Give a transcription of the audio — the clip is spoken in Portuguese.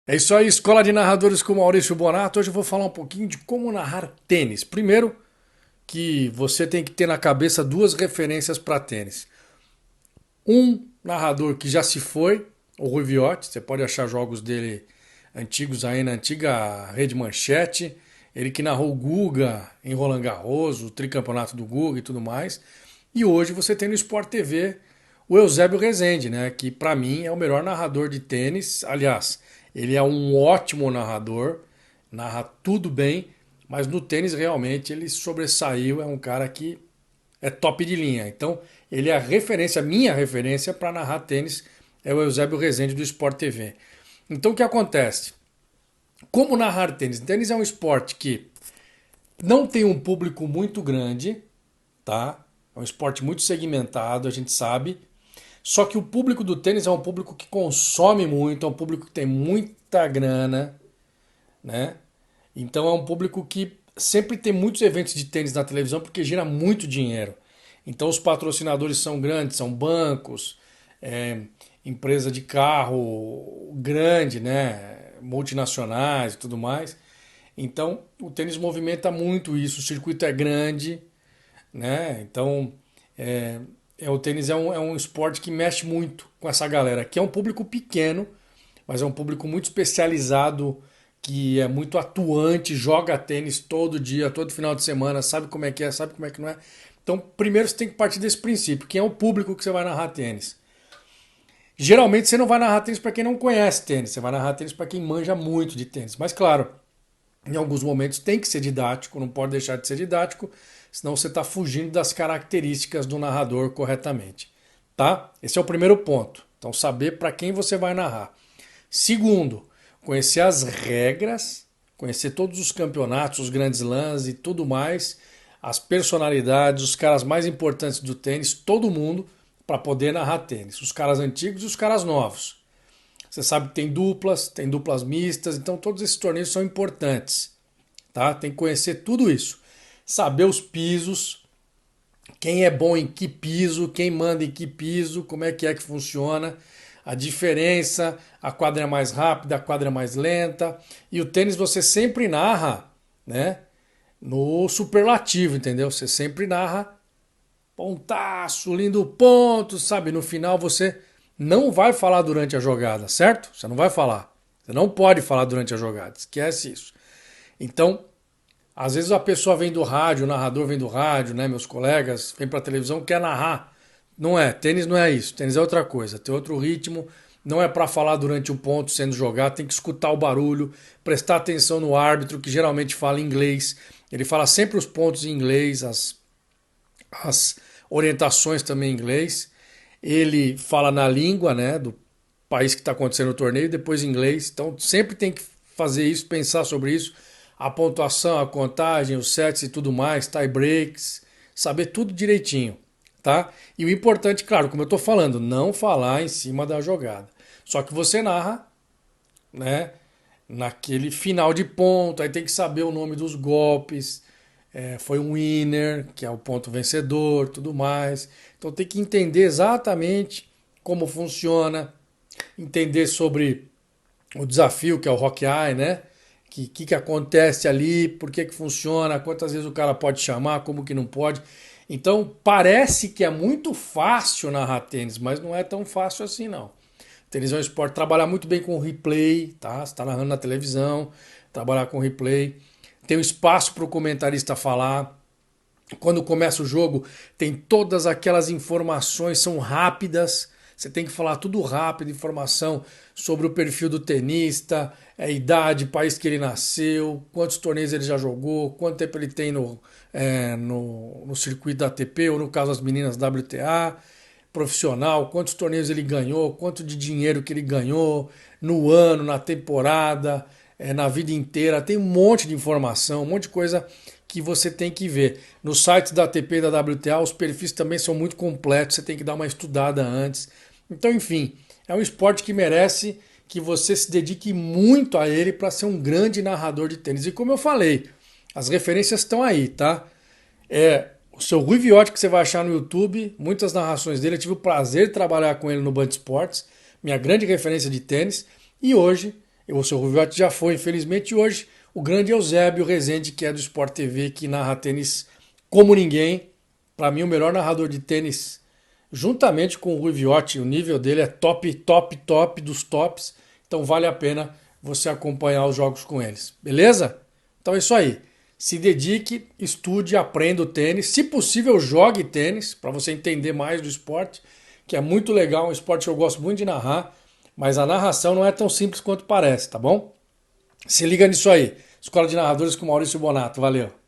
É isso aí, Escola de Narradores com Maurício Bonato. Hoje eu vou falar um pouquinho de como narrar tênis. Primeiro, que você tem que ter na cabeça duas referências para tênis. Um narrador que já se foi, o Rui Viotti. Você pode achar jogos dele antigos aí na antiga Rede Manchete. Ele que narrou o Guga em Roland Garros, o tricampeonato do Guga e tudo mais. E hoje você tem no Sport TV o Eusébio Rezende, né? Que para mim é o melhor narrador de tênis. Aliás, ele é um ótimo narrador, narra tudo bem, mas no tênis realmente ele sobressaiu. É um cara que é top de linha. Então, ele é a referência, a minha referência para narrar tênis é o Eusébio Rezende do Sport TV. Então, o que acontece? Como narrar tênis? Tênis é um esporte que não tem um público muito grande, tá? É um esporte muito segmentado, a gente sabe. Só que o público do tênis é um público que consome muito, é um público que tem muita grana, né? Então é um público que sempre tem muitos eventos de tênis na televisão porque gira muito dinheiro. Então os patrocinadores são grandes, são bancos, é, empresa de carro grande, né? Multinacionais e tudo mais. Então o tênis movimenta muito isso, o circuito é grande, né? Então é, o tênis é um esporte que mexe muito com essa galera, que é um público pequeno, mas é um público muito especializado, que é muito atuante, joga tênis todo dia, todo final de semana, sabe como é que é, sabe como é que não é. Então, primeiro você tem que partir desse princípio, quem é o público que você vai narrar tênis. Geralmente você não vai narrar tênis para quem não conhece tênis, você vai narrar tênis para quem manja muito de tênis. Mas claro, em alguns momentos tem que ser didático, não pode deixar de ser didático, senão você está fugindo das características do narrador corretamente. Tá? Esse é o primeiro ponto. Então, saber para quem você vai narrar. Segundo, conhecer as regras, conhecer todos os campeonatos, os grandes lãs e tudo mais, as personalidades, os caras mais importantes do tênis, todo mundo, para poder narrar tênis. Os caras antigos e os caras novos. Você sabe que tem duplas mistas, então todos esses torneios são importantes, tá? Tem que conhecer tudo isso. Saber os pisos, quem é bom em que piso, quem manda em que piso, como é que funciona, a diferença, a quadra é mais rápida, a quadra é mais lenta. E o tênis você sempre narra, né? No superlativo, entendeu? Você sempre narra pontaço, lindo ponto, sabe? No final você não vai falar durante a jogada, certo? Você não vai falar. Você não pode falar durante a jogada, esquece isso. Então, às vezes a pessoa vem do rádio, o narrador vem do rádio, né? Meus colegas vêm para a televisão, quer narrar. Não é, tênis não é isso, tênis é outra coisa, tem outro ritmo, não é para falar durante o ponto sendo jogado, tem que escutar o barulho, prestar atenção no árbitro, que geralmente fala inglês. Ele fala sempre os pontos em inglês, as orientações também em inglês. Ele fala na língua, né, do país que está acontecendo o torneio, depois em inglês. Então sempre tem que fazer isso, pensar sobre isso. A pontuação, a contagem, os sets e tudo mais, tie breaks, saber tudo direitinho, tá? E o importante, claro, como eu estou falando, não falar em cima da jogada. Só que você narra, né, naquele final de ponto, aí tem que saber o nome dos golpes, foi um winner, que é o ponto vencedor, tudo mais. Então tem que entender exatamente como funciona, entender sobre o desafio que é o Hawkeye, né? Que acontece ali, por que funciona, quantas vezes o cara pode chamar, como que não pode. Então parece que é muito fácil narrar tênis, mas não é tão fácil assim não. Tênis é um esporte, trabalhar muito bem com replay, tá? Você está narrando na televisão, trabalhar com replay. Tem um espaço para o comentarista falar. Quando começa o jogo, tem todas aquelas informações, são rápidas. Você tem que falar tudo rápido, informação sobre o perfil do tenista, a idade, país que ele nasceu, quantos torneios ele já jogou, quanto tempo ele tem no circuito da ATP, ou no caso as meninas WTA, profissional, quantos torneios ele ganhou, quanto de dinheiro que ele ganhou no ano, na temporada, na vida inteira. Tem um monte de informação, um monte de coisa que você tem que ver. Nos sites da ATP e da WTA, os perfis também são muito completos, você tem que dar uma estudada antes. Então, enfim, é um esporte que merece que você se dedique muito a ele para ser um grande narrador de tênis. E como eu falei, as referências estão aí, tá? É o seu Rui Viotti que você vai achar no YouTube, muitas narrações dele. Eu tive o prazer de trabalhar com ele no Band Esportes, minha grande referência de tênis. E hoje O seu Rui Viotti já foi, infelizmente, e hoje o grande Eusébio Rezende, que é do Sport TV, que narra tênis como ninguém. Para mim, o melhor narrador de tênis, juntamente com o Rui Viotti, o nível dele é top, top, top dos tops. Então vale a pena você acompanhar os jogos com eles. Beleza? Então é isso aí. Se dedique, estude, aprenda o tênis. Se possível, jogue tênis para você entender mais do esporte, que é muito legal, um esporte que eu gosto muito de narrar, mas a narração não é tão simples quanto parece, tá bom? Se liga nisso aí. Escola de Narradores com Maurício Bonato. Valeu!